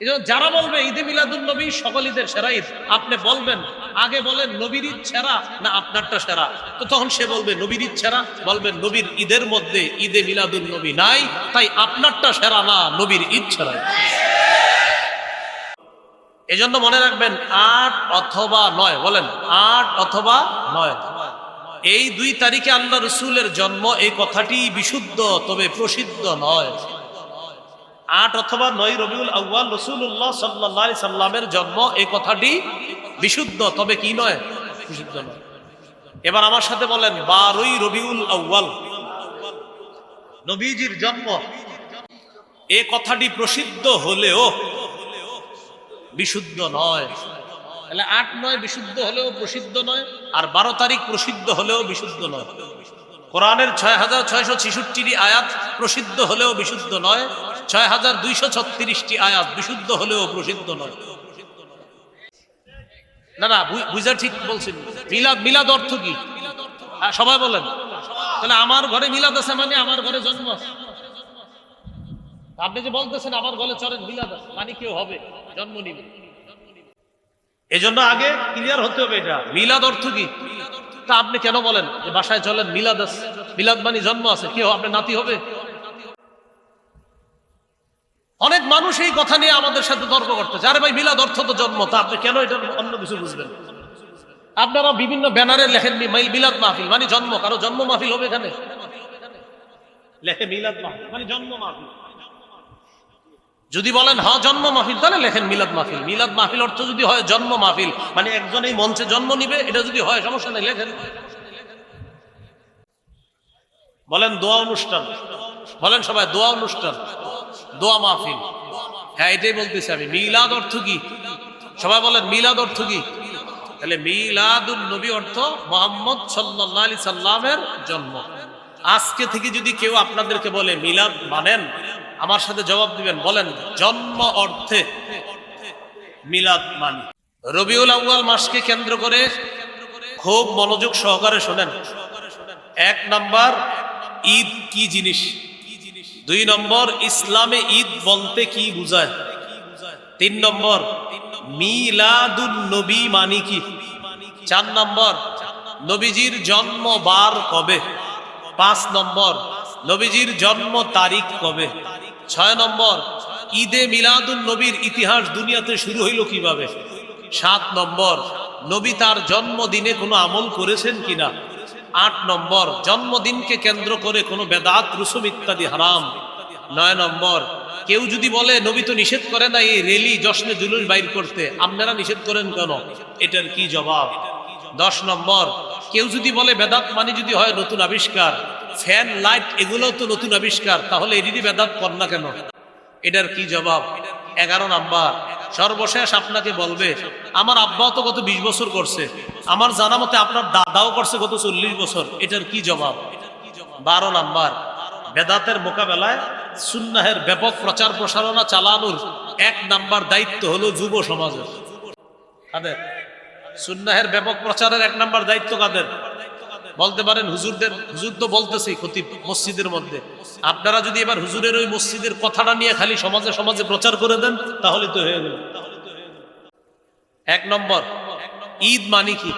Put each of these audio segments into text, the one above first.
এই জন্য যারা বলবে ঈদে মিলাদুন নবী সকল ঈদের সেরা ঈদ, আপনি বলবেন আগে বলেন নবীর ঈদ সেরা না আপনারটা সেরা? তো তখন সে বলবে নবীর ঈদ সেরা, বলবেন নবীর ঈদের মধ্যে ঈদে মিলাদুন নবী নাই, তাই আপনারটা সেরা না, নবীর ঈদ সেরা। এজন্য মনে রাখবেন ৮ অথবা ৯, বলেন ৮ অথবা ৯, এই ২ তারিখে আল্লাহ রসুলের জন্ম, এই কথাটি বিশুদ্ধ তবে প্রসিদ্ধ নয়। ৮ অথবা ৯ রবিউল আউয়াল রাসূলুল্লাহ সাল্লাল্লাহু আলাইহি সাল্লামের জন্ম, এই কথাটি বিশুদ্ধ তবে কি নয়, বিশুদ্ধ নয়। এবার আমার সাথে বলেন ১২ই রবিউল আউয়াল নবীজির জন্ম, এই কথাটি প্রসিদ্ধ হলেও বিশুদ্ধ নয়। তাহলে ৮, ৯ বিশুদ্ধ হলেও প্রসিদ্ধ নয়, আর ১২ তারিখ প্রসিদ্ধ হলেও বিশুদ্ধ নয়। কোরআনের ৬৬৬৬টি আয়াত প্রসিদ্ধ হলেও বিশুদ্ধ নয়, ৬২৩৬টি আয়াত বিশুদ্ধ হলেও প্রসিদ্ধ নয়। না না, বুঝা ঠিক বলছেন। মিলাদ, মিলাদ অর্থ কি সবাই বলেন? তাহলে আমার ঘরে মিলাদ আছে মানে আমার ঘরে জন্ম আছে। আপনি যে বলতেছেন আমার ঘরে চলেন মিলাদ আছে মানে কেউ হবে, জন্ম নিবে। এই জন্য আগে ক্লিয়ার হতে হবে এটা মিলাদ অর্থ কি। তা আপনি কেন বলেন যে বাসায় চলেন মিলাদ আছে, মিলাদ মানে জন্ম আছে, কেউ আপনার নাতি হবে? অনেক মানুষ এই কথা নিয়ে আমাদের সাথে তর্ক করতেছে, আরে ভাই মিলাদ অর্থ তো জন্ম, তা আপনি কেন এটা অন্য কিছু বুঝবেন? আপনারা বিভিন্ন ব্যানারে লেখেন মিলাদ মাহফিল মানে জন্ম, কারো জন্ম মাহফিল হবে এখানে? লেখে মিলাদ মাহফিল মানে জন্ম মাহফিল। যদি বলেন হ্যাঁ জন্ম মাহফিল, তাহলে লেখেন মিলাদ মাহফিল। মিলাদ মাহফিল অর্থ যদি হয় জন্ম মাহফিল মানে একজন এই মঞ্চে জন্ম নিবে, এটা যদি হয় সমস্যা নেই, লেখেন। বলেন দোয়া অনুষ্ঠান, বলেন সবাই দোয়া অনুষ্ঠান, দোয়া মাহফিল। হ্যাঁ এটাই বলতেছি আমি। মিলাদ অর্থ কি সবাই বলেন? মিলাদ অর্থ কি? তাহলে মিলাদুন নবী অর্থ মুহাম্মদ সাল্লাল্লাহু আলাইহি সাল্লামের জন্ম। আজকে থেকে যদি কেউ আপনাদেরকে বলে মিলাদ মানেন, আমার সাথে জবাব দিবেন, বলেন জন্ম অর্থে মিলাদ মানি। রবিউল আউয়াল মাসকে কেন্দ্র করে খুব মনোযোগ সহকারে শোনেন। ১ নাম্বার, ঈদ কি জিনিস। ২ নম্বর, ইসলামে ঈদ বলতে কি বুঝায়। ৩ নম্বর, মিলাদুন নবী মানি কি। ৪ নম্বর, নবীজির জন্ম বার কবে। ৫ নম্বর, নবীজির জন্ম তারিখ কবে। ৬ নম্বর, ঈদে মিলাদুন নবীর ইতিহাস দুনিয়াতে শুরু হইল কিভাবে। ৭ নম্বর, নবী তার জন্মদিনে কোনো আমল করেছেন কিনা। ৮ নম্বর, জন্মদিনকে কেন্দ্র করে কোনো বেদাত রুসুম ইত্যাদি হারাম। ৯ নম্বর, কেউ যদি বলে নবী তো নিষেধ করে না এই রেলি জশ্নে জুলুস বাইর করতে, আপনারা নিষেধ করেন কেন, এটার কি জবাব। ১০ নম্বর, কেউ যদি বলে বেদাত মানে যদি হয় নতুন আবিষ্কার, ফ্যান লাইট এগুলোও তো নতুন আবিষ্কার, তাহলে এটিরই বেদাত কর না কেন, এটার কি জবাব। ১১ নাম্বার, সর্বশেষ আপনাকে বলবে আমার আব্বাও তো গত ২০ বছর করছে, আমার জানা মতে আপনার দাদাও করছে গত ৪০ বছর, এটার কি জবাব। ১২ নাম্বার, বেদাতের মোকাবেলায় সুন্নাহের ব্যাপক প্রচার প্রসারণা চালানোর ১ নাম্বার দায়িত্ব হলো যুব সমাজের। কাদের? সুন্নাহের ব্যাপক প্রচারের ১ নাম্বার দায়িত্ব কাদের? বলতে পারেন হুজুরদের। হুজুর তো বলতেছি খতিব মসজিদের মধ্যে, আপনারা যদি এবার হুজুরের ওই মসজিদের কথাটা নিয়ে খালি সমাজে সমাজে প্রচার করে দেন তাহলে তো হয়ে গেল। ১ নম্বর, ঈদ মানে কি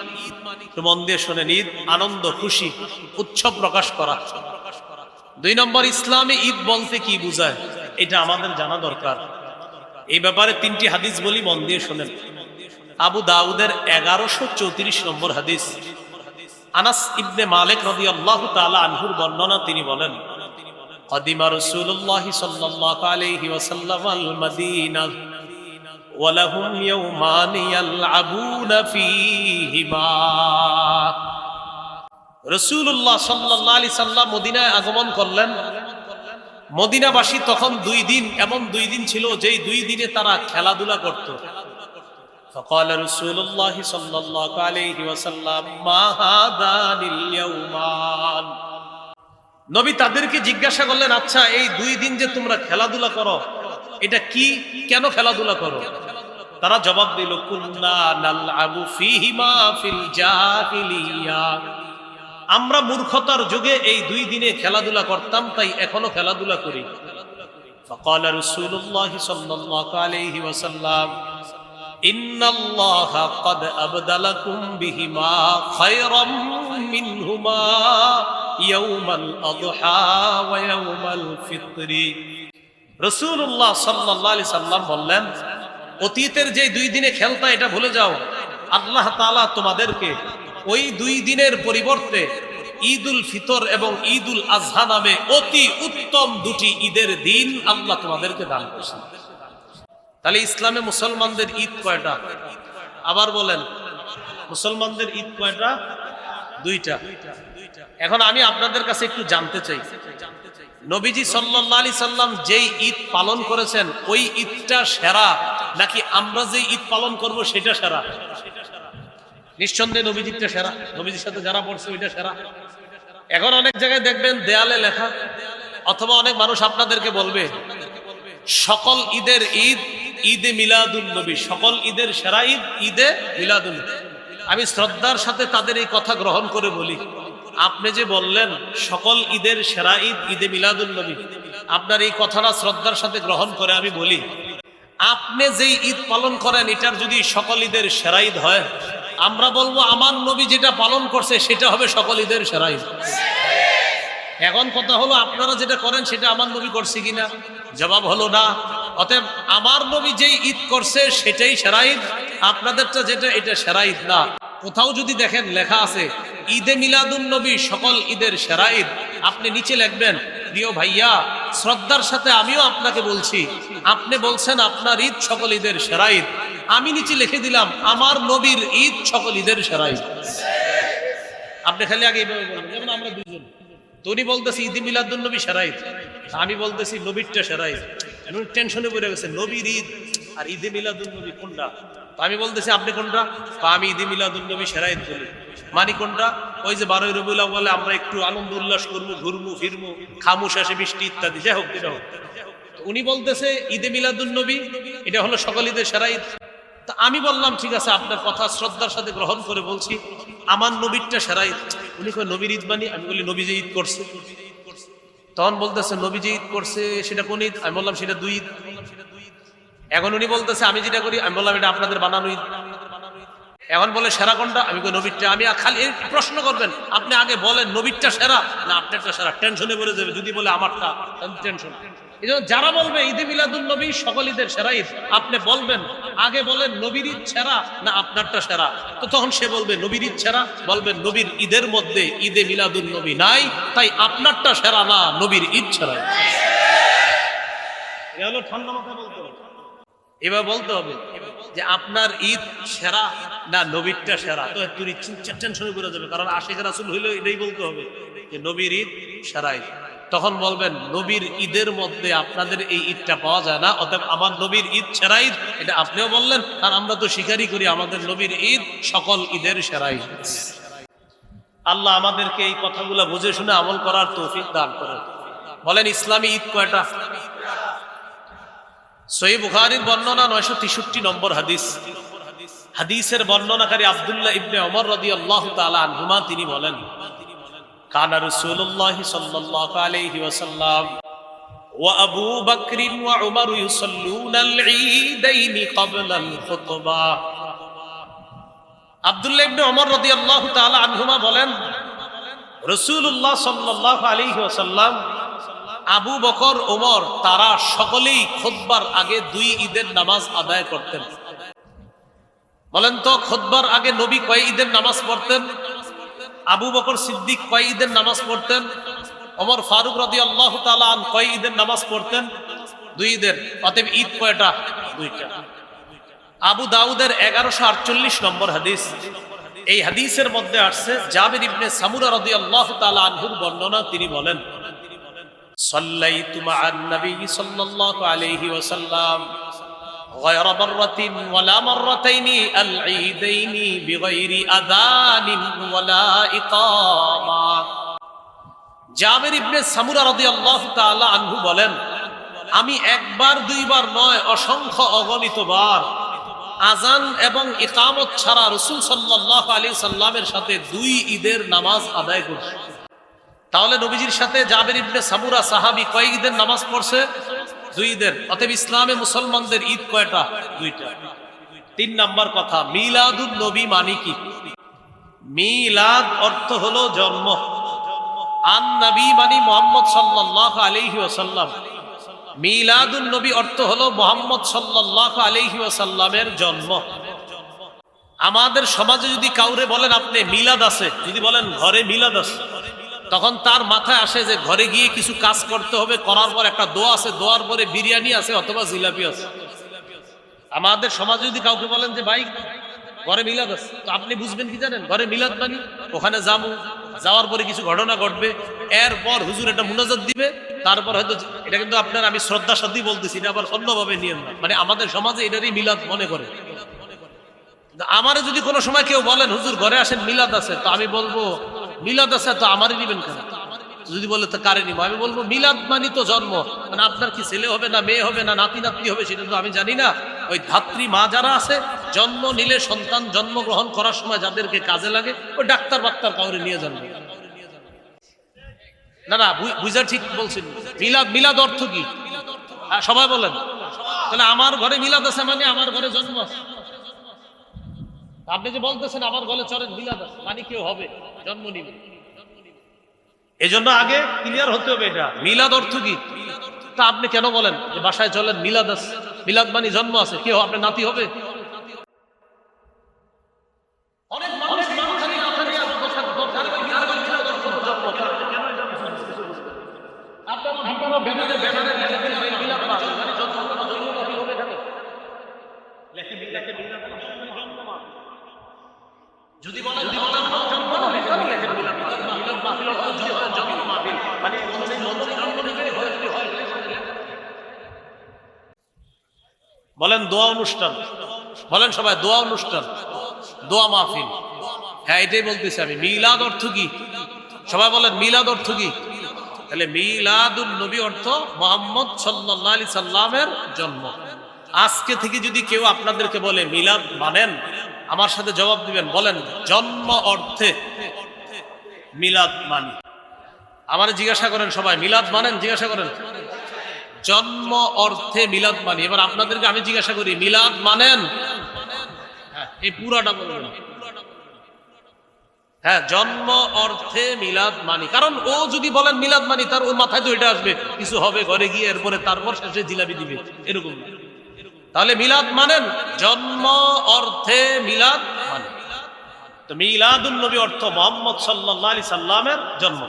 মন দিয়ে শোনেন। ঈদ আনন্দ, খুশি, উৎসব প্রকাশ করা। ২ নম্বর, ইসলামে ঈদ বলতে কি বুঝায়, এটা আমাদের জানা দরকার। এই ব্যাপারে ৩টি হাদিস বলি, মন দিয়ে শোনেন। আবু দাউদের ১১৩৪ নম্বর হাদিস, আনাস ইবনে মালিক রাদিয়াল্লাহু তাআলা আনহুর বর্ণনা, তিনি বলেন কদিমা রাসূলুল্লাহ সাল্লাল্লাহু আলাইহি ওয়াসাল্লাম আল মাদিনা ওয়া লাহুম ইয়াওমান ইয়ালআবুনা ফীহিমা। রাসূলুল্লাহ সাল্লাল্লাহু আলাইহি সাল্লাম মদিনায় আগমন করলেন। মদিনাবাসী তখন ২ দিন, এমন ২ দিন ছিল যেই ২ দিনে তারা খেলাধুলা করত। فقال رسول الله صلى الله عليه وسلم ما هذان اليومان। নবী তাদেরকে জিজ্ঞাসা করলেন, আচ্ছা এই ২ দিন যে তোমরা খেলাধুলা করো এটা কি, কেন খেলাধুলা করো? তারা জবাব দিল, কুন্না নালআবু ফীহিমা ফিল জাহিলিয়া। আমরা মূর্খতার যুগে এই ২ দিনে খেলাধুলা করতাম, তাই এখনো খেলাধুলা করি। فقال رسول الله صلى الله عليه وسلم إن الله قد أبدلكم بهما خيرا منهما يوم الأضحى ويوم الفطر রাসূলুল্লাহ সাল্লাল্লাহু আলাইহি সাল্লাম বললেন, অতীতের যে দুই দিনে খেলতা এটা ভুলে যাও, আল্লাহ তাআলা তোমাদেরকে ওই দুই দিনের পরিবর্তে ঈদুল ফিতর এবং ঈদুল আজহা নামে অতি উত্তম দুটি ঈদের দিন আল্লাহ তোমাদেরকে দান করেছেন। তাহলে ইসলামে মুসলমানদের ঈদ কয়টা? আবার বলেন, মুসলমানদের ঈদ কয়টা? দুইটা। এখন আমি আপনাদের কাছে একটু জানতে চাই, নবীজি সাল্লাল্লাহু আলাইহি সাল্লাম যেই ঈদ পালন করেছেন ওই ঈদটা সেরা নাকি আমরা যে ঈদ পালন করব সেটা সেরা? নিঃসন্দেহে নবীজিটা সেরা, নবীজির সাথে যারা পড়ছে ওইটা সেরা। এখন অনেক জায়গায় দেখবেন দেয়ালে লেখা, অথবা অনেক মানুষ আপনাদেরকে বলবে সকল ঈদের ঈদ ঈদে মিলাদুন নবী, সকল ঈদের সেরা ঈদ ঈদে মিলাদুন নবী। আমি শ্রদ্ধার সাথে তাদের এই কথা গ্রহণ করে বলি, আপনি যে বললেন সকল ঈদের সেরা ঈদ ঈদে মিলাদুন নবী, আপনার এই কথাটা শ্রদ্ধার সাথে গ্রহণ করে আমি বলি, আপনি যেই ঈদ পালন করেন এটার যদি সকল ঈদের সেরা ঈদ হয়, আমরা বলবো আমার নবী যেটা পালন করছে সেটা হবে সকল ঈদের সেরা ঈদ। এখন কথা হলো আপনারা যেটা করেন সেটা আমার নবী করছে কিনা? জবাব হলো না। অতএব আমার নবী যেই ঈদ করছে সেটাই সেরা ঈদ, আপনাদেরটা যেটা এটা সেরা ঈদ না। কোথাও যদি দেখেন লেখা আছে ঈদে মিলাদুন নবী সকল ঈদের সেরা ঈদ, আপনি নিচে লিখবেন, প্রিয় ভাইয়া শ্রদ্ধার সাথে আমিও আপনাকে বলছি, আপনি বলছেন আপনার ঈদ সকল ঈদের সেরা ঈদ, আমি নিচে লিখে দিলাম আমার নবীর ঈদ সকল ঈদের সেরা ঈদ। আপনি খালি আগে এইভাবে বলবেন, যেমন আমরা দুজন, উনি বলতেছি ঈদে মিলাদুন নবী সেরা ঈদ, আমি বলতেছি নবীরটা সেরা ঈদ। টেনশনে পড়ে গেছে, নবীর ঈদ আর ঈদে মিলাদুন নবী কোনটা? আমি বলতেছি আপনি কোনটা? আমি ঈদে মিলাদুন নবী সেরা ঈদ বলি। মানি কোনটা? ওই যে 12ই রবিউল আউয়ালে আমরা একটু আনন্দ উল্লাস করবো, ঘুরবো ফিরবো, খামু শেষে বৃষ্টি ইত্যাদি, যাই হোক এটা হোক। উনি বলতেছে ঈদে মিলাদুন নবী এটা হলো সকল ঈদের সেরা ঈদ। তা আমি বললাম ঠিক আছে, আপনার কথা শ্রদ্ধার সাথে গ্রহণ করে বলছি আমার নবীরটা সেরা ঈদ। উনি কয় নবীর ঈদ মানি? আমি বলি নবী যে ঈদ করছে। তখন বলতেছে নবী যে ঈদ করছে সেটা কোন ঈদ? আমি বললাম সেটা দুই ঈদ। এখন উনি বলতেছে আমি যেটা করি, আমি বললাম এটা আপনাদের বানানো ঈদ। এখন বলে সেরা কোনটা? আমি কই নবীরটা। আমি খালি প্রশ্ন করবেন, আপনি আগে বলেন নবীরটা সেরা না আপনারটা সেরা। টেনশনে পড়ে যাবে যদি বলে আমারটা, টেনশন। এই জন্য যারা বলবে ঈদে মিলাদুন নবী সকল ঈদের সেরা ঈদ, আপনি বলবেন আগে বলেন নবীর ঈদ সেরা না আপনারটা সেরা। তো তখন সে বলবে নবীর ঈদ সেরা, বলবেন নবীর ঈদের মধ্যে ঈদে মিলাদুন নবী নাই, তাই আপনারটা সেরা না, নবীর ঈদ সেরা। এটা হলো ঠান্ডা মাথা বলতে হবে। এবার বলতে হবে যে আপনার ঈদ সেরা না নবীরটা সেরা। তো তুই টেনশনে পড়ে যাবে, কারণ আশিক রাসূল হইলো এটাই বলতে হবে যে নবীর ঈদ সেরা ঈদ। তখন বলবেন নবীর ঈদের মধ্যে আপনাদের এই ঈদটা পাওয়া যায় না, অতএব আমার নবীর ঈদ সেরা ঈদ। এটা আপনিও বললেন, আর আমরা তো স্বীকারই করি আমাদের নবীর ঈদ সকল ঈদের সেরা ঈদ। আল্লাহ আমাদেরকে এই কথাগুলো বুঝে শুনে আমল করার তৌফিক দান করেন। বলেন ইসলামী ঈদ কয়টা? সহিহ বুখারীর বর্ণনা 963 নম্বর হাদিস। হাদিসের বর্ণনাকারী আব্দুল্লাহ ইবনে ওমর রাদিয়াল্লাহু তাআলা আনহুমা তিনি বলেন, কানা রাসূলুল্লাহ সাল্লাল্লাহু আলাইহি ওয়াসাল্লাম ওয়া আবু বকর ওয়া উমর ইউসাল্লুনা আল ঈদাইন ক্বাবলা আল খুতবা। আব্দুল্লাহ ইবনে ওমর রাদিয়াল্লাহু তাআলা আনহুমা বলেন, রাসূলুল্লাহ সাল্লাল্লাহু আলাইহি ওয়াসাল্লাম, আবু বকর ওমর তারা সকলেই খুতবার আগে দুই ঈদের নামাজ আদায় করতেন। বলেন তো খুতবার আগে নবী কয় ঈদের নামাজ পড়তেন? আবু বকর সিদ্দিক কয় ঈদের নামাজ পড়তেন? ওমর ফারুক রাদিয়াল্লাহু তাআলা আন কয় ঈদের নামাজ পড়তেন? দুই ঈদের। অতএব ঈদ কয়টা? দুইটা। আবু দাউদের 1148 নম্বর হাদিস। এই হাদিসের মধ্যে আসছে জাবির ইবনে সামুরা রাদিয়াল্লাহু তাআলা আনহুর বর্ণনা, তিনি বলেন, সাল্লাইতু মা'আন নবী সাল্লাল্লাহু আলাইহি ওয়াসাল্লাম غير مرة ولا مرتين العيدين بغير أذان ولا إقامة। জাবির ইবনে সামুরা রাদিয়াল্লাহু তাআলা আনহু বলেন, আমি একবার দুইবার নয় অসংখ্য অগণিত বার আজান এবং ইকামত ছাড়া রাসূল সাল্লাল্লাহু আলাইহি সাল্লামের সাথে দুই ঈদের নামাজ আদায় করছি। তাহলে নবীজির সাথে জাবির ইবনে সামুরা সাহাবী কয় ঈদের নামাজ পড়ছে? দুই ঈদের। অতএব ইসলামে মুসলমানদের ঈদ কয়টা? দুইটা। 3 নাম্বার কথা, মিলাদুন নবী মানে কি? মিলাদ অর্থ হলো জন্ম। আন নবী মানে মুহাম্মদ সাল্লাল্লাহু আলাইহি ওয়াসাল্লাম। মিলাদুন নবী অর্থ হলো মুহাম্মদ সাল্লাল্লাহু আলাইহি ওয়াসাল্লামের জন্ম। আমাদের সমাজে যদি কাউরে বলেন আপনি মিলাদ আছে, যদি বলেন ঘরে মিলাদ আছে, তখন তার মাথায় আসে যে ঘরে গিয়ে কিছু কাজ করতে হবে, করার পর একটা দোয়া আছে, দোয়ার পরে বিরিয়ানি আছে অথবা জিলাপি আছে। আমাদের সমাজে যদি কাউকে বলেন যে ভাই ঘরে মিলাদ আছে, তো আপনি বুঝবেন কি জানেন? ঘরে মিলাদ মানে ওখানে যাবো, যাওয়ার পরে কিছু ঘটনা ঘটবে, এরপর হুজুর একটা মুনাজাত দিবে, তারপর হয়তো এটা কিন্তু আপনার আমি শ্রদ্ধার সাথে বলতেছি, এটা আবার অন্যভাবে নিয়েন না, মানে আমাদের সমাজে এটারই মিলাদ মনে করে। আমারে যদি কোনো সময় কেউ বলেন হুজুর ঘরে আসেন মিলাদ আছে, তো আমি বলবো মিলাদ আছে তো আমারই নিবেন কেন? যদি বলে তো কারে নিব, আমি বলবো মিলাদ মানি তো জন্ম, মানে আপনার কি ছেলে হবে না মেয়ে হবে না নাতি নাতনি হবে সেটা তো আমি জানি না। ওই ধাত্রী মা যারা আছে, জন্ম নিলে সন্তান জন্মগ্রহণ করার সময় যাদেরকে কাজে লাগে, ওই ডাক্তার বাক্তার কাউরে নিয়ে যান না। না বুঝার ঠিক বলছেন। মিলাদ, মিলাদ অর্থ কি সবাই বলেন? তাহলে আমার ঘরে মিলাদ আছে মানে আমার ঘরে জন্ম আছে। আপনি যে বলতেছেন আমার ঘরে চলেন মিলাদ আছে মানে কেউ হবে, জন্ম নিবে। এজন্য আগে ক্লিয়ার হতে হবে এটা মিলাদ অর্থ কি। তা আপনি কেন বলেন যে বাসায় চলেন মিলাদ আছে, মিলাদ মানে জন্ম আছে, কেউ আপনার নাতি হবে? যদি বলেন বলেন দোয়া অনুষ্ঠান, বলেন সবাই দোয়া অনুষ্ঠান, দোয়া মাহফিল। হ্যাঁ এটাই বলতেছি আমি। মিলাদ অর্থ কি সবাই বলেন? মিলাদ অর্থ কি? তাহলে মিলাদুন নবী অর্থ মুহাম্মদ সাল্লাল্লাহু আলাইহি সাল্লামের জন্ম। আজকে থেকে যদি কেউ আপনাদেরকে বলে মিলাদ মানেন, আমার সাথে জবাব দিবেন, বলেন জন্ম অর্থে মিলাদ মানি। আমার জিজ্ঞাসা করেন সবাই মিলাদ মানেন? জিজ্ঞাসা করেন জন্ম অর্থে মিলাদ মানি। এবার আপনাদেরকে আমি জিজ্ঞাসা করি মিলাদ মানেন? হ্যাঁ এই পুরাটা বলবেন। হ্যাঁ জন্ম অর্থে মিলাদ মানি। কারণ ও যদি বলেন মিলাদ মানি, তার ওর মাথায় তো এটা আসবে কিছু হবে ঘরে গিয়ে, এরপরে তারপর শেষে জিলাপি দিবে, এরকম। তাহলে মিলাদ মানেন জন্ম অর্থে মিলাদ মানে। তো মিলাদুন নবী অর্থ মুহাম্মদ সাল্লাল্লাহু আলাইহি সাল্লামের জন্ম।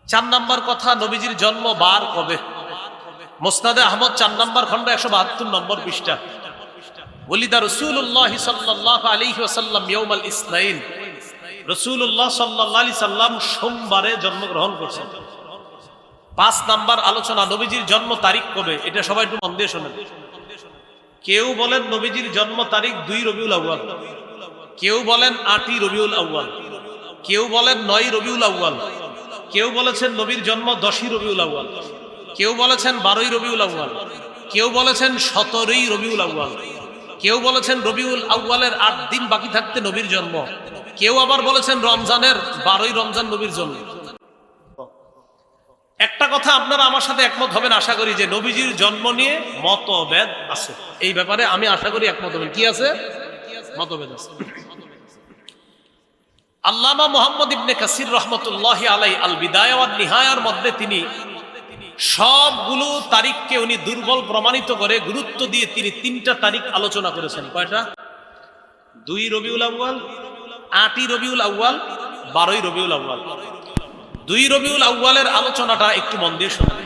4 নাম্বার কথা, নবীজির জন্ম বার কবে? মুসনাদে আহমদ 4 নাম্বার খন্ড 172 নম্বর পৃষ্ঠা। ওলিদা রাসূলুল্লাহ সাল্লাল্লাহু আলাইহি ওয়াসাল্লাম ইয়াউমাল ইসনাইন। রাসূলুল্লাহ সাল্লাল্লাহু আলাইহি সাল্লাম সোমবারে জন্মগ্রহণ করেছেন। 5 নাম্বার আলোচনা, নবীজির জন্ম তারিখ কবে? এটা সবাই একটু মন দিয়ে শোনেন। কেউ বলেন নবীজির জন্ম তারিখ 2 রবিউল আউয়াল, কেউ বলেন 8ই রবিউল আউয়াল, কেউ বলেন 9ই রবিউল আউয়াল, কেউ বলেছেন নবীর জন্ম 10ই রবিউল আউয়াল, কেউ বলেছেন 12ই রবিউল আউয়াল, কেউ বলেছেন 17ই রবিউল আউয়াল, কেউ বলেছেন রবিউল আউয়ালের 8 দিন বাকি থাকতে নবীর জন্ম, কেউ আবার বলেছেন রমজানের 12ই রমজান নবীর জন্ম। একটা কথা আপনারা আমার সাথে একমত হবেন আশা করি, যে নবীজির জন্ম নিয়ে মতভেদ আছে। এই ব্যাপারে আমি আশা করি একমত হবেন। কি আছে? মতভেদ আছে। আল্লামা মুহাম্মদ ইবনে কাসির রাহমাতুল্লাহি আলাইহি আল বিদায়া ওয়ান নিহায়ার মধ্যে তিনি সবগুলো তারিখকে উনি দুর্বল প্রমাণিত করে গুরুত্ব দিয়ে তিনি 3টা তারিখ আলোচনা করেছেন। কয়টা? 2 রবিউল আউয়াল, 8ই রবিউল আউয়াল, 12ই রবিউল আউয়াল। 2 রবিউল আউয়ালের আলোচনাটা একটু মন দিয়ে শুনুন।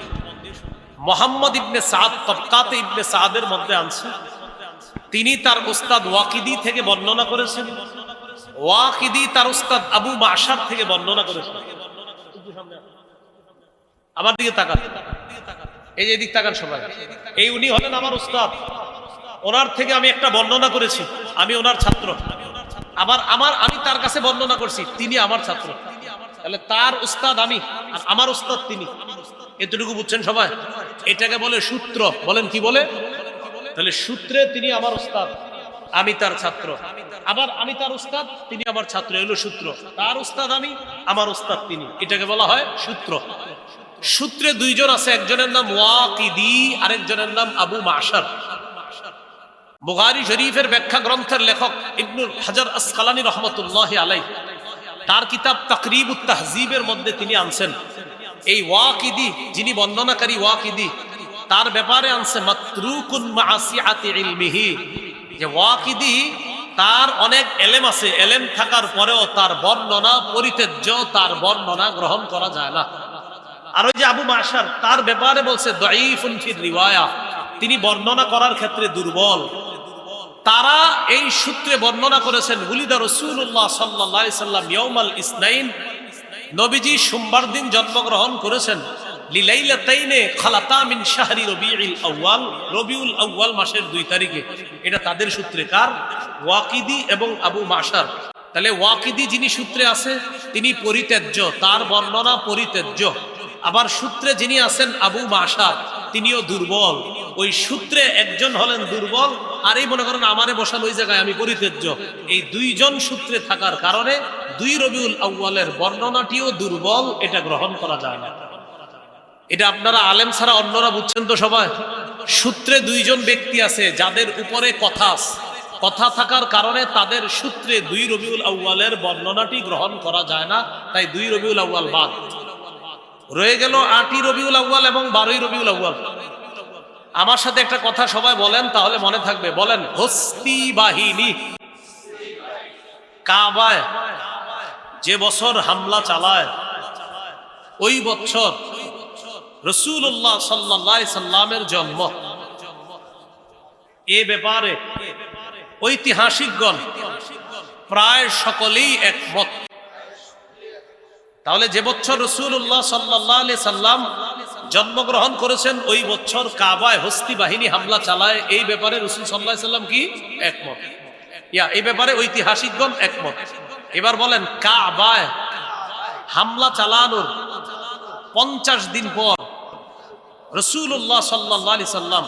মুহাম্মদ ইবনে সাদ তাবকাতে ইবনে সাদের মধ্যে আছে, তিনি তার উস্তাদ ওয়াকিদি থেকে বর্ণনা করেছেন, ওয়াকিদি তার উস্তাদ আবু মাশার থেকে বর্ণনা করেছেন। আমার দিকে তাকান, এই যে দিক তাকান সবাই। এই উনি হলেন আমার উস্তাদ, ওনার থেকে আমি একটা বর্ণনা করেছি, আমি ওনার ছাত্র। আবার আমি তার কাছে বর্ণনা করছি, তিনি আমার ছাত্র। তাহলে তার উস্তাদ আমি আর আমার উস্তাদ তিনি, এতটুকু বুঝছেন সবাই? এটাকে বলে সূত্র। বলেন কি বলে? তাহলে সূত্রে তিনি আমার উস্তাদ, আমি তার ছাত্র। আবার আমি তার উস্তাদ, তিনি আমার ছাত্র, এলো সূত্র। তার উস্তাদ আমি, আমার উস্তাদ তিনি, এটাকে বলা হয় সূত্র। সূত্রে দুইজন আছে, একজনের নাম ওয়াকিদি, আরেকজনের নাম আবু মাশার। বুখারী শরীফের ব্যাখ্যা গ্রন্থের লেখক ইবনুল হাজার আসকালানী রাহমাতুল্লাহি আলাইহি তার কিতাব তাকরিবুত তাহযীবের মধ্যে তিনি আনছেন এই ওয়াকিদি, যিনি বর্ণনাকারী ওয়াকিদি, তার ব্যাপারে আনছে মাতরুকুন মাআসিআতি ইলমিহি, যে ওয়াকিদি তার অনেক এলেম আছে, এলেম থাকার পরেও তার বর্ণনা পরিত্যাজ্য, তার বর্ণনা গ্রহণ করা যায় না। আর ওই যে আবু মাশার, তার ব্যাপারে বলছে দাঈফুন ফির রিওয়ায়া, তিনি বর্ণনা করার ক্ষেত্রে দুর্বল। তারা এই সূত্রে বর্ণনা করেছেন উলিদা রাসূলুল্লাহ সাল্লাল্লাহু আলাইহি সাল্লাম ইয়াউমাল ইসনাইন, নবীজি সোমবার দিন জন্মগ্রহণ করেছেন। লিলাইলাতাইনে খালাতা মিন শাহরি রবিউল আউয়াল, রবিউল আউয়াল মাসের 2 তারিখে। এটা তাদের সূত্রে, কার? ওয়াকিদি এবং আবু মাশার। তাহলে ওয়াকিদি যিনি সূত্রে আছে তিনি পরিত্যাজ্য, তার বর্ণনা পরিত্যাজ্য। আবার সূত্রে যিনি আছেন আবু মাশার, তিনিও দুর্বল। ওই সূত্রে একজন হলেন দুর্বল, আর এই মনে করেন আমারে বসান ওই জায়গায় আমি পরিত্যাজ্য। এই দুইজন সূত্রে থাকার কারণে 2 রবিউল আউয়ালের বর্ণনাটিও দুর্বল, এটা গ্রহণ করা যায় না। এটা আপনারা আলেম ছাড়া অন্যরা বুঝছেন তো সবাই? সূত্রে 2জন ব্যক্তি আছে যাদের উপরে কথা থাকার কারণে তাদের সূত্রে 2 রবিউল আউয়ালের বর্ণনাটি গ্রহণ করা যায় না, তাই 2 রবিউল আউয়াল বাদ রয়ে গেল। 8ই রবিউল আউয়াল এবং 12ই রবিউল আউয়াল। আমার সাথে একটা কথা সবাই বলেন, তাহলে মনে থাকবে। বলেন, হস্তি বাহিনী কাবায় যে বছর হামলা চালায়, ওই বছর রাসূলুল্লাহ সাল্লাল্লাহু আলাইহি সাল্লামের জন্ম। এ ব্যাপারে ঐতিহাসিকগণ প্রায় সকলেই একমত। তাহলে যে বছর রাসূলুল্লাহ সাল্লাল্লাহু আলাইহি সাল্লাম জন্মগ্রহণ করেছেন, ওই বছর কাবায় হস্তি বাহিনী হামলা চালায়, এই ব্যাপারে রাসূল সাল্লাল্লাহু আলাইহি সাল্লাম কি একমত? এই ব্যাপারে ঐতিহাসিকগণ একমত। এবার বলেন, কাবায় হামলা চালানোর 50 দিন পর রাসূলুল্লাহ সাল্লাল্লাহু আলাইহি সাল্লাম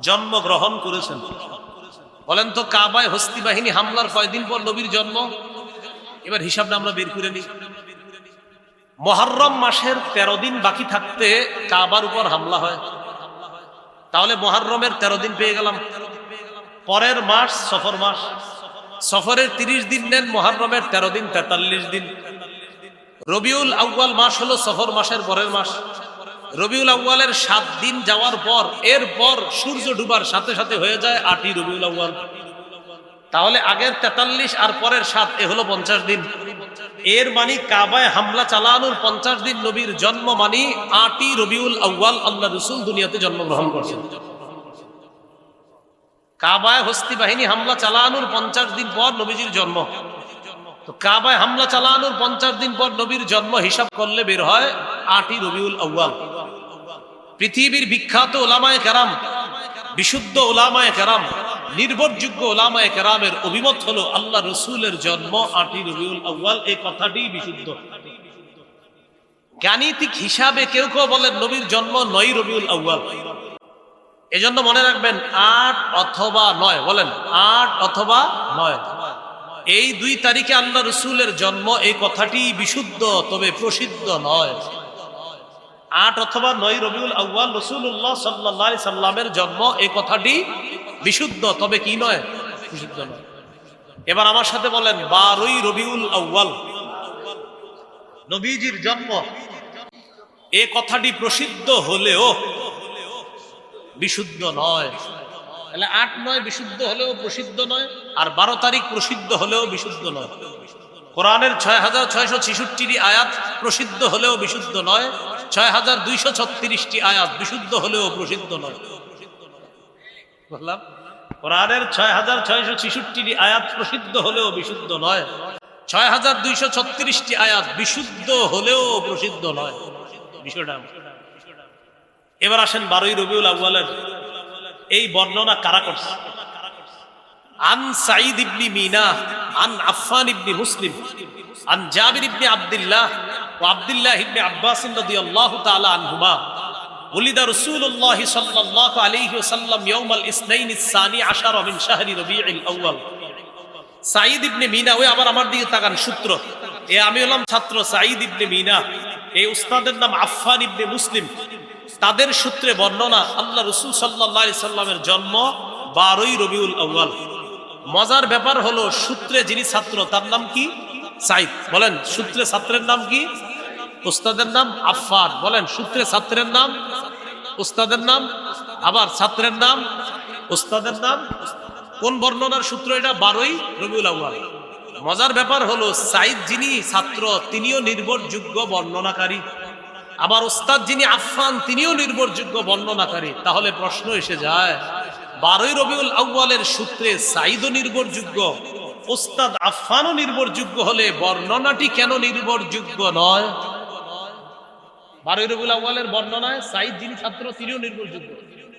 জন্মগ্রহণ করেছেন। বলেন তো, কাবায় হস্তি বাহিনী হামলার কয়দিন পর নবীর জন্ম? এবার হিসাবটা আমরা বের করে নিই। মুহররম মাসের 13 দিন বাকি থাকতে কাবার উপর হামলা হয়। তাহলে মুহররমের 13 দিন পেয়ে গেলাম। পরের মাস সফর মাস, সফরের 30 দিন নেন, মুহররমের 13 দিন 43 দিন। রবিউল আউয়াল মাস হলো সফর মাসের পরের মাস। রবিউল আউয়ালের 7 দিন যাওয়ার পর, এরপর সূর্য ডুবার সাথে সাথে হয়ে যায় 8ই রবিউল আউয়াল। তাহলে আগের 43 আর পরের 7, এ হলো 50 দিন। এর মানে কাবায় হামলা চালানোর 50 দিন নবীর জন্ম, মানে 8ই রবিউল আউয়াল আল্লাহ রাসূল দুনিয়াতে জন্মগ্রহণ করছেন। কাবায় হস্তি বাহিনী হামলা চালানোর 50 দিন পর নবীজির জন্ম। তো কাবায় হামলা চালানোর 50 দিন পর নবীর জন্ম হিসাব করলে বের হয় 8ই রবিউল আউয়াল। পৃথিবীর বিখ্যাত উলামায়ে কেরাম, বিশুদ্ধ উলামায়ে কেরাম, নির্ভরযোগ্য উলামায়ে কেরামের অভিমত হলো আল্লাহ রাসূলের জন্ম 8ই রবিউল আউয়াল। এই কথাটি বিশুদ্ধ। গাণিতিক হিসাবে কেউ কেউ বলেন নবীর জন্ম 9ই রবিউল আউয়াল। এজন্য মনে রাখবেন 8 অথবা 9। বলেন 8 অথবা 9, এই 2 তারিখে আল্লাহ রাসূলের জন্ম। এই কথাটি বিশুদ্ধ, তবে প্রসিদ্ধ নয়। 8 অথবা 9 রবিউল আউয়াল রাসূলুল্লাহ সাল্লাল্লাহু আলাইহি সাল্লামের জন্ম, এই কথাটি বিশুদ্ধ, তবে কি নয়? বিশুদ্ধ নয়। এবার আমার সাথে বলেন 12ই রবিউল আউয়াল নবীজির জন্ম। এই কথাটি প্রসিদ্ধ হলেও বিশুদ্ধ নয়। তাহলে 8, 9 বিশুদ্ধ হলেও প্রসিদ্ধ নয়, আর 12 তারিখ প্রসিদ্ধ হলেও বিশুদ্ধ নয়। কোরআনের 6666টি আয়াত প্রসিদ্ধ হলেও বিশুদ্ধ নয়, 6236টি আয়াত বিশুদ্ধ হলেও প্রসিদ্ধ নয়। বললাম, কোরআনের 6666টি আয়াত প্রসিদ্ধ হলেও বিশুদ্ধ নয়, 6236টি আয়াত বিশুদ্ধ হলেও প্রসিদ্ধ নয়। বিষয়টা এবার আসেন 12ই রবিউল আউয়ালের এই বর্ণনা কারা করছে? আন সাঈদ ইবনে মিনা আন আফফান ইবনে মুসলিম আন জাবির ইবনে আব্দুল্লাহ ওয়া আব্দুল্লাহ ইবনে আব্বাস রাদিয়াল্লাহু তাআলা আনহুমা ওলিদা রাসূলুল্লাহ সাল্লাল্লাহু আলাইহি ওয়াসাল্লাম ইয়াউমাল ইসনাইন আস-সানি আশারা মিন শাহরি রবিউল আউয়াল। সাঈদ ইবনে মিনা, ওই আবার আমার দিকে তাকান, সূত্র। আমি হলাম ছাত্র সাঈদ ইবনে মিনা, এই উস্তাদের নাম আফফান ইবনে মুসলিম। তাদের সূত্রে বর্ণনা আল্লাহ রাসূল সাল্লাল্লাহু আলাইহি সাল্লামের জন্ম 12ই রবিউল আউয়াল। মজার ব্যাপার হলো সূত্রে যিনি ছাত্র তার নাম কি? সাইদ। বলেন সূত্রে ছাত্রের নাম কি? উস্তাদের নাম আফফান। বলেন সূত্রে ছাত্রের নাম, উস্তাদের নাম, আবার ছাত্রের নাম, উস্তাদের নাম। কোন বর্ণনার সূত্র এটা? 12ই রবিউল আউয়াল। মজার ব্যাপার হলো সাইদ যিনি ছাত্র তিনিও নির্ভরযোগ্য বর্ণনাকারী, আবার উস্তাদ যিনি আফফান তিনিও নির্ভরযোগ্য বর্ণনাকারী। তাহলে প্রশ্ন এসে যায় 12ই রবিউল আউয়ালের সূত্রে সাইদও নির্ভরযোগ্য, উস্তাদ আফফানও নির্ভরযোগ্য হলে বর্ণনাটি কেন নির্ভরযোগ্য নয়? 12ই রবিউল আউয়ালের বর্ণনায় সাইদ যিনি ছাত্র তিনিও নির্ভরযোগ্য,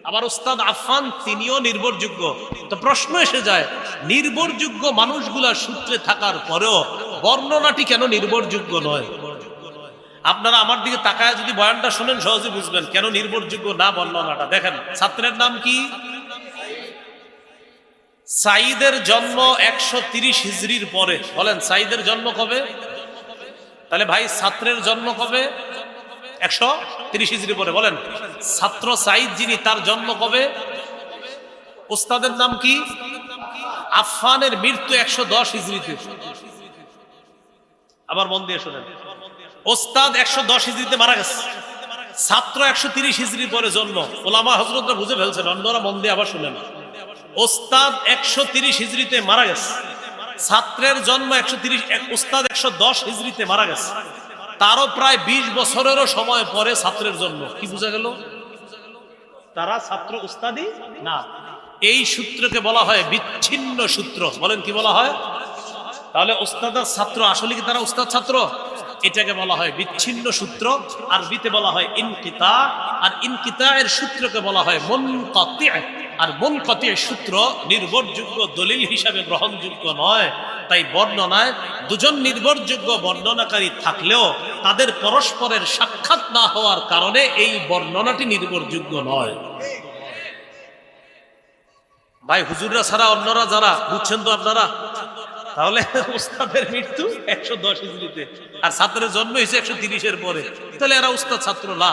আবার উস্তাদ আফফান তিনিও নির্ভরযোগ্য। তো প্রশ্ন এসে যায় নির্ভরযোগ্য মানুষগুলা সূত্রে থাকার পরেও বর্ণনাটি কেন নির্ভরযোগ্য নয়? আপনারা আমার দিকে তাকায় যদি বয়ানটা শুনেন সহজে বুঝবেন কেন নির্ভরযোগ্য না বর্ণনাটা। দেখেন ছাত্রের নাম কি? সাইদের জন্ম 130 হিজরির পরে। বলেন সাইদের জন্ম কবে? তাহলে ভাই ছাত্রের জন্ম কবে? 130 হিজরি পরে। বলেন ছাত্র সাইদ যিনি তার জন্ম কবে? উস্তাদের নাম কি? আফফানের মৃত্যু 110 হিজরিতে। আবার মন দিয়ে শুনেন, ওস্তাদ 110 হিজরিতে মারা গেছে, ছাত্র 130 হিজরির পরে জন্ম। ওলামা হযরতরা বুঝে ফেলছেন, অন্যরা মন দিয়ে আবার শুনেন। ওস্তাদ 130 হিজরিতে মারা গেছে, ছাত্রের জন্ম 130, ওস্তাদ 110 হিজরিতে মারা গেছে, তারও প্রায় 20 বছরেরও সময় পরে ছাত্রের জন্ম। কি বোঝা গেল? তারা ছাত্র উস্তাদি না। এই সূত্রকে বলা হয় বিচ্ছিন্ন সূত্র। বলেন কি বলা হয়? তাহলে উস্তাদ আর ছাত্র আসলে কি তারা উস্তাদ ছাত্র? এটাকে বলা হয় বিচ্ছিন্ন সূত্র। আরবিতে বলা হয় ইনকিতা, আর ইনকিতায়ের সূত্রকে বলা হয় মুনকাতি। আর মুনকাতি সূত্র নির্ভরযোগ্য দলিল হিসাবে গ্রহণযোগ্য নয়। তাই বর্ণনায় দুজন নির্ভরযোগ্য বর্ণনাকারী থাকলেও তাদের পরস্পরের সাক্ষাৎ না হওয়ার কারণে এই বর্ণনাটি নির্ভরযোগ্য নয়। ভাই হুজুররা ছাড়া অন্যরা যারা, বুঝছেন তো আপনারা? তাহলে উস্তাদের মৃত্যু 110 হিজরিতে আর ছাত্রের জন্ম হয়েছে 130-এর পরে। তাহলে এরা উস্তাদ ছাত্র না,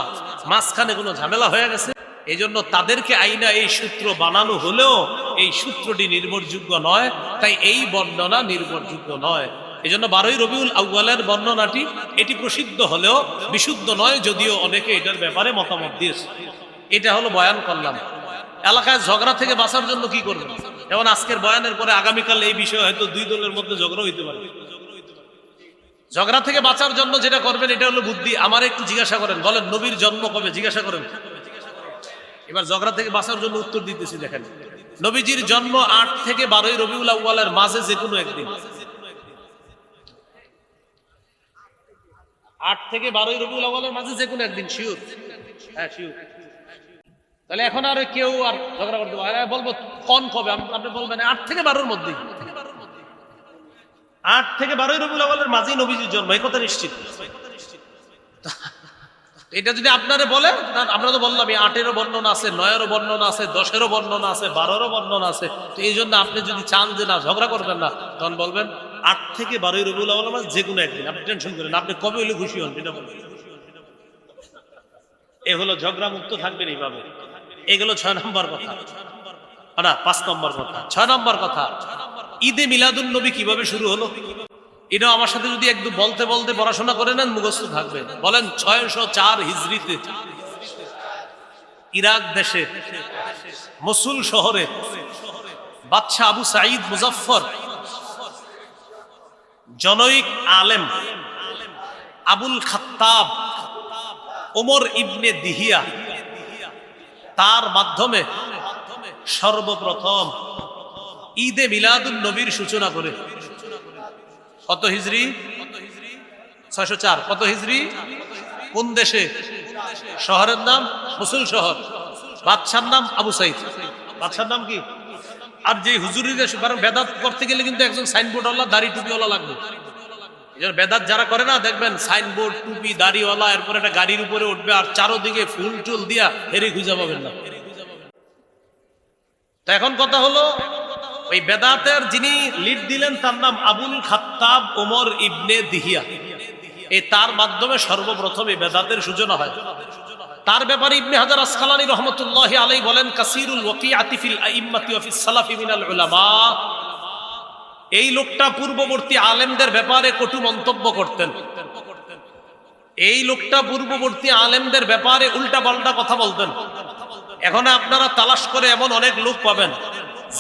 মাঝখানে কোনো ঝামেলা হয়ে গেছে। এই জন্য তাদেরকে আইনা এই সূত্র বানানো হলেও এই সূত্রটি নির্ভরযোগ্য নয়, তাই এই বর্ণনা নির্ভরযোগ্য নয়। এই জন্য 12ই রবিউল আউয়ালের বর্ণনাটি এটি প্রসিদ্ধ হলেও বিশুদ্ধ নয়, যদিও অনেকে এটার ব্যাপারে মতামত দিয়েছে। এটা হলো বয়ান করলাম। এলাকায় ঝগড়া থেকে বাঁচার জন্য কি করবেন? যেমন আজকের বয়ানের পরে আগামীকাল এই বিষয়ে হয়তো দুই দলের মধ্যে ঝগড়া হইতে পারে। ঝগড়া থেকে বাঁচার জন্য যেটা করবেন এটা হলো বুদ্ধি। আমার একটু জিজ্ঞাসা করেন, বলেন নবীর জন্ম কবে? জিজ্ঞাসা করেন। এবার ঝগড়া থেকে বাঁচার জন্য উত্তর দিতেছি। দেখেন নবীজির জন্ম 8 থেকে 12ই রবিউল আউয়ালের মাঝে যে কোনো একদিন। 8 থেকে 12ই রবিউল আউয়ালের মাঝে যে কোনো একদিন শিওর। হ্যাঁ শিওর। তাহলে এখন আর কেউ আর ঝগড়া করতে পারে? বলবো কোন কবে? আপনি বলবেন 8 থেকে 12-এর মধ্যে। 8 থেকে 12ই রবিউল আউয়ালের মাঝেই নবীজির জন্ম, এই কথা নিশ্চিত। এটা যদি আপনারে বলে, আমরা তো বললাম 8-এরও বর্ণনা আছে, 9-এরও বর্ণনা আছে, 10-এরও বর্ণনা আছে, 12-এরও বর্ণনা আছে। তো এই জন্য আপনি যদি চান যে না ঝগড়া করবেন না, তখন বলবেন 8 থেকে 12ই রবিউল আউয়ালের মাঝে যে কোনো একদিন। আপনি টেনশন করেন, আপনি কবে হইলে খুশি হন এটা বলবেন। এ হলো ঝগড়া মুক্ত থাকবেন এইভাবে। এগুলো 6 নম্বর কথা, না 5 নম্বর কথা। 6 নম্বর কথা, ঈদে মিলাদুন নবী কিভাবে শুরু হলো? এটা আমার সাথে যদি একটু বলতে বলতে পড়াশোনা করে নেন মুখস্থ থাকবে। বলেন 604 হিজরিতে ইরাক দেশে মসুল শহরে বাদশা আবু সাঈদ মুজাফফর জনৈক আলেম আবুল খাত্তাব ওমর ইবনে দিহিয়া তার মাধ্যমে সর্বপ্রথম ঈদে মিলাদুন নবীর সূচনা করে। কত হিজরি? 604। কত হিজরি? কোন দেশে? শহরের নাম মসুল শহর, বাদশার নাম আবু সাঈদ। বাদশার নাম কি? আর যে হুজুরিরা বেদাত করতে গেলে কিন্তু একজন সাইনবোর্ডওয়ালা দাড়ি টুপিওয়ালা লাগবে। বেদাত যারা করে না দেখবেন সাইনবোর্ড টুপি দাড়িওয়ালা, এরপর একটা গাড়ির উপরে উঠবে আর চারোদিকে ফুল টুল দিয়া হেরে খুঁজে পাবেন না। তো এখন কথা হলো ওই বেদাতের যিনি লিড দিলেন তার নাম আবুল খাত্তাব ওমর ইবনে দিহিয়া। এই তার মাধ্যমে সর্বপ্রথম এই বেদাতের সূচনা হয়। তার ব্যাপারে ইবনে হাজার আসকালানী রহমতুল্লাহি আলাইহি বলেন, কাসীরুল ওয়াকিআতি ফিল আইম্মাতি ওয়া ফিস সালাফি মিনাল উলামা। এই লোকটা পূর্ববর্তী আলেমদের ব্যাপারে কটু মন্তব্য করতেন। এই লোকটা পূর্ববর্তী আলেমদের ব্যাপারে উল্টাপাল্টা কথা বলতেন। এখন আপনারা তালাশ করে এমন অনেক লোক পাবেন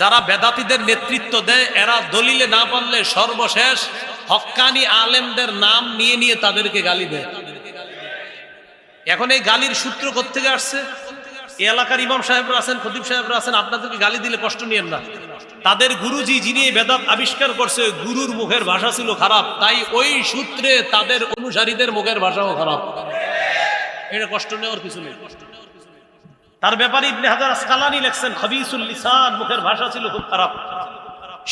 যারা বেদাতীদের নেতৃত্ব দেয়, এরা দলিলে না পারলে সর্বশেষ হক্কানি আলেমদের নাম নিয়ে নিয়ে তাদেরকে গালি দেয়। এখন এই গালির সূত্র কোত্থেকে আসছে? এই এলাকার ইমাম সাহেবরা আছেন, খতিব সাহেবরা আছেন, আপনাদেরকে গালি দিলে কষ্ট নিয়েন না। তাদের গুরুজি যিনি বেদাত আবিষ্কার করছে, গুরুর মুখের ভাষা ছিল খারাপ, তাই ওই সূত্রে তাদের অনুসারীদের মুখের ভাষাও খারাপ। এটা কষ্ট নেওয়ার কিছু নেই। তার ব্যাপারে ইবনে হাজার আসকালানী লেখছেন, খবিসুল লিসান, মুখের ভাষা ছিল খুব খারাপ।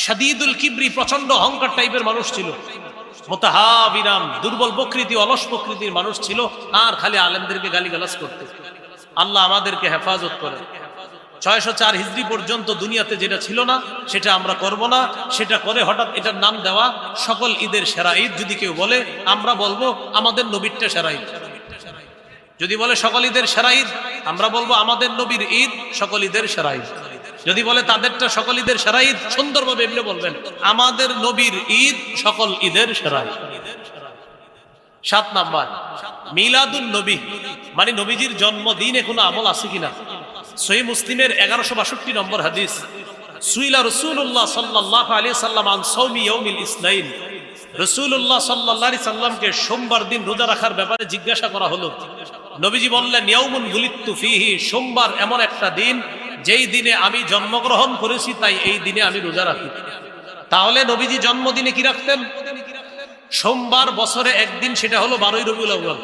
শাদীদুল কিবরি, প্রচন্ড অহংকার টাইপের মানুষ ছিল। মুতাহাবিরাম, দুর্বল প্রকৃতি, অলস প্রকৃতির মানুষ ছিল, আর খালি আলেমদেরকে গালিগালাজ করত। আল্লাহ আমাদেরকে হেফাজত করে। 604 হিজরি পর্যন্ত দুনিয়াতে যেটা ছিল না সেটা আমরা করব না, সেটা করে হঠাৎ এটার নাম দেওয়া সকল ঈদের সেরা ঈদ। যদি কেউ বলে, আমরা বলবো আমাদের নবীরটা সেরা ঈদ। যদি বলে সকল ঈদের সেরা ঈদ, আমরা বলবো আমাদের নবীর ঈদ সকল ঈদের সেরা ঈদ। যদি বলে তাদেরটা সকল ঈদের সেরা ঈদ, সুন্দরভাবে এমনি বলবেন আমাদের নবীর ঈদ সকল ঈদের সেরা ঈদ। 7 নাম্বার, মিলাদুন নবী, মানে নবীজির জন্মদিনে কোনো আমল আছে কিনা। সহিহ মুসলিমের 1162 নম্বর হাদিস, সুইলা রাসূলুল্লাহ সাল্লাল্লাহু আলাইহি সাল্লাম আন সাওমি ইয়াউমিল ইসনাইন। রাসূলুল্লাহ সাল্লাল্লাহু আলাইহি সাল্লামকে সোমবার দিন রোজা রাখার ব্যাপারে জিজ্ঞাসা করা হলো। নবীজি বললেন, ইয়াউমুন বুলিতু ফিহি, সোমবার এমন একটা দিন যেই দিনে আমি জন্মগ্রহণ করেছি, তাই এই দিনে আমি রোজা রাখি। তাহলে নবীজি জন্মদিনে কি রাখতেন? সোমবার, বছরে একদিন, সেটা হলো 12ই রবিউল আউয়াল।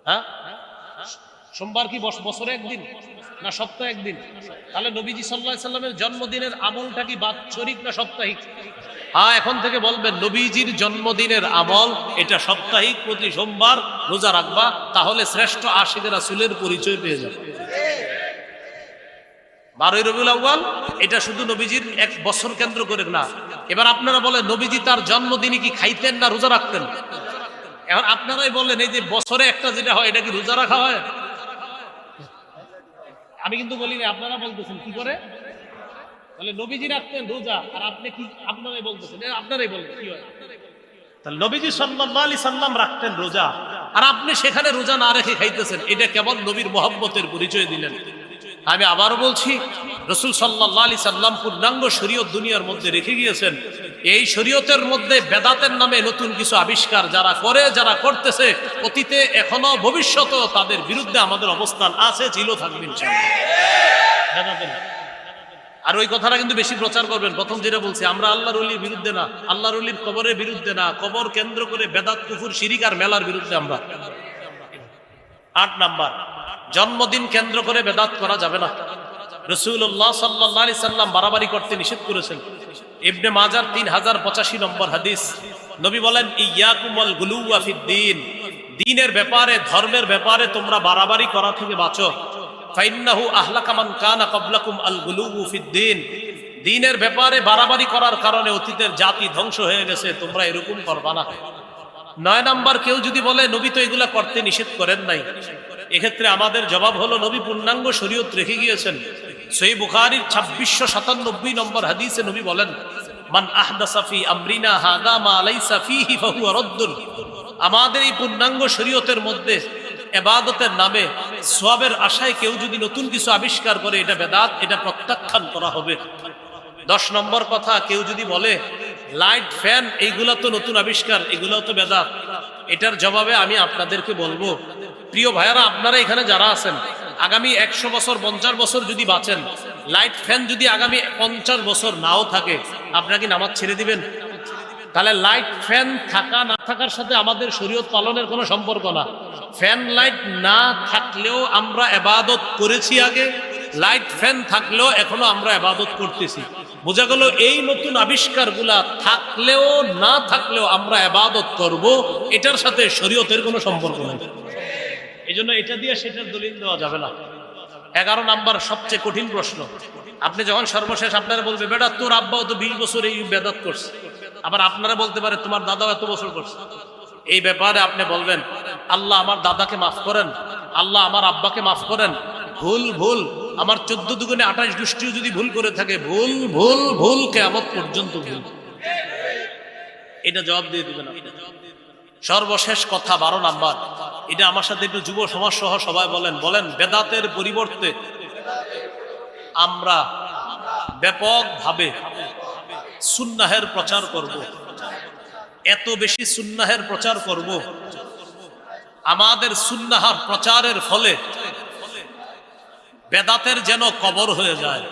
হ্যাঁ, সোমবার কি বছরে একদিন না সপ্তাহে একদিন? তাহলে নবীজি সাল্লাল্লাহু আলাইহি সাল্লামের জন্মদিনের আমলটা কি বাৎসরিক না সাপ্তাহিক? হ্যাঁ, এখন থেকে বলবেন নবীজির জন্মদিনের আমল এটা সাপ্তাহিক, প্রতি সোমবার রোজা রাখবা, তাহলে শ্রেষ্ঠ আশিকে রাসূলের পরিচয় পেয়ে যাবে। 12ই রবিউল আউয়াল এটা শুধু নবীজির এক বছর কেন্দ্র করে না। এবার আপনারা বলেন, নবীজি তার জন্মদিনে কি খাইতেন না রোজা রাখতেন? এখন আপনারাই বলেন, এই যে বছরে একটা যেটা হয় এটা কি রোজা রাখা হয়? আমি কিন্তু বলিনি, আপনারা বলতেছেন। কি করে বলে নবীজি রাখতেন রোজা, আর আপনি কি আপনারাই বলতেছেন? আপনারাই বলেন কি হয়? তাহলে নবীজি সাল্লাল্লাহু আলাইহি সাল্লাম রাখতেন রোজা, আর আপনি সেখানে রোজা না রেখে খাইতেছেন, এটা কেবল নবীর মহব্বতের পরিচয় দিলেন। আমি আবারও বলছি, রাসূল সাল্লাল্লাহু আলাইহি সাল্লাম পূর্ণাঙ্গ শরীয়ত দুনিয়ার মধ্যে রেখে গিয়েছেন। এই শরীয়তের মধ্যে বেদাতের নামে নতুন কিছু আবিষ্কার যারা করে, যারা করতেছে, অতীতে এখনো ভবিষ্যতেও তাদের বিরুদ্ধে আমাদের অবস্থান আছে, ছিল, থাকবে ইনশাআল্লাহ। আর ওই কথাটা কিন্তু বেশি প্রচার করবেন। প্রথম যেটা বলছি, আমরা আল্লাহর ওলির বিরুদ্ধে না, আল্লাহর ওলির কবরের বিরুদ্ধে না, কবর কেন্দ্র করে বেদাত, কুফর, শিরিক আর মেলার বিরুদ্ধে আমরা। 8 নাম্বার, জন্মদিন কেন্দ্র করে বেদাত করা যাবে না। রাসূলুল্লাহ সাল্লাল্লাহু আলাইহি সাল্লাম বাড়াবাড়ি করতে নিষেধ করেছেন। ইবনে মাজার 3085 নম্বর হাদিস, নবী বলেন, ইয়াকুমুল গুলুওয়া ফিদ্দীন, দ্বীনের ব্যাপারে, ধর্মের ব্যাপারে তোমরা বাড়াবাড়ি করা থেকে বাঁচো। ফাইন্নাহু আহলাকা মান কানা ক্বাবলাকুম আল গুলুউ ফিদ্দীন, দ্বীনের ব্যাপারে বাড়াবাড়ি করার কারণে অতীতের জাতি ধ্বংস হয়ে গেছে, তোমরা এরকম করবা না। 9 নাম্বার, কেউ যদি বলে নবী তো এগুলা করতে নিষেধ করেন নাই, এক্ষেত্রে আমাদের জবাব হলো, নবী পূর্ণাঙ্গ শরীয়ত রেখে গিয়েছেন। সহিহ বুখারীর 2697 নম্বর হাদিসে নবী বলেন, মান আহদাসা ফি আমরিনা হাযা মা লাইসা ফীহি ফাহুয়া রাদ্দুন, আমাদের এই পূর্ণাঙ্গ শরীয়তের মধ্যে ইবাদতের নামে সওয়াবের আশায় কেউ যদি নতুন কিছু আবিষ্কার করে, এটা বেদাত, এটা প্রত্যাখ্যান করা হবে। 10 নম্বর কথা, কেউ যদি বলে লাইট, ফ্যান এইগুলা তো নতুন আবিষ্কার, এগুলাও তো বেদাত, এটার জবাবে আমি আপনাদেরকে বলবো, প্রিয় ভাইয়ারা, আপনারা এখানে যারা আছেন, আগামী 100 বছর 50 বছর যদি বাঁচেন, লাইট ফ্যান যদি আগামী 50 বছর নাও থাকে, আপনারা কি নামাজ ছেড়ে দিবেন? তাহলে লাইট ফ্যান থাকা না থাকার সাথে আমাদের শরীয়ত পালনের কোনো সম্পর্ক না। ফ্যান লাইট না থাকলেও আমরা ইবাদত করেছি আগে, লাইট ফ্যান থাকলেও এখনো আমরা ইবাদত করতেছি। বোঝা গেল, এই নতুন আবিষ্কারগুলা থাকলেও না থাকলেও আমরা ইবাদত করব, এটার সাথে শরীয়তের কোনো সম্পর্ক নেই। এই জন্য এটা দিয়ে সেটার দলিল দেওয়া যাবে না। 11 নাম্বার, সবচেয়ে কঠিন প্রশ্ন। আপনি যখন সর্বশেষ আপনারা বলবে, বেটা তোর আব্বাও তো 20 বছর এই বেদাত করছে, আবার আপনারা বলতে পারে তোমার দাদাও এত বছর করছে, এই ব্যাপারে আপনি বলবেন আল্লাহ আমার দাদাকে মাফ করেন, আল্লাহ আমার আব্বাকে মাফ করেন, ভুল ভুল আমার 14 দুগুণে 28 গোষ্ঠীও যদি ভুল করে থাকে, ভুল ভুল ভুল কিয়ামত পর্যন্ত ভুল। এটা জবাব দিয়ে দিবেন। সর্বশেষ কথা 12 নাম্বার, এটা আমার সাথে একটু যুব সমাজ সহ সবাই বলেন, বলেন বেদাতের পরিবর্তে আমরা ব্যাপকভাবে সুন্নাহের প্রচার করব। এত বেশি সুন্নাহের প্রচার করব, আমাদের সুন্নাহর প্রচারের ফলে বেদাতের যেন কবর হয়ে যায়।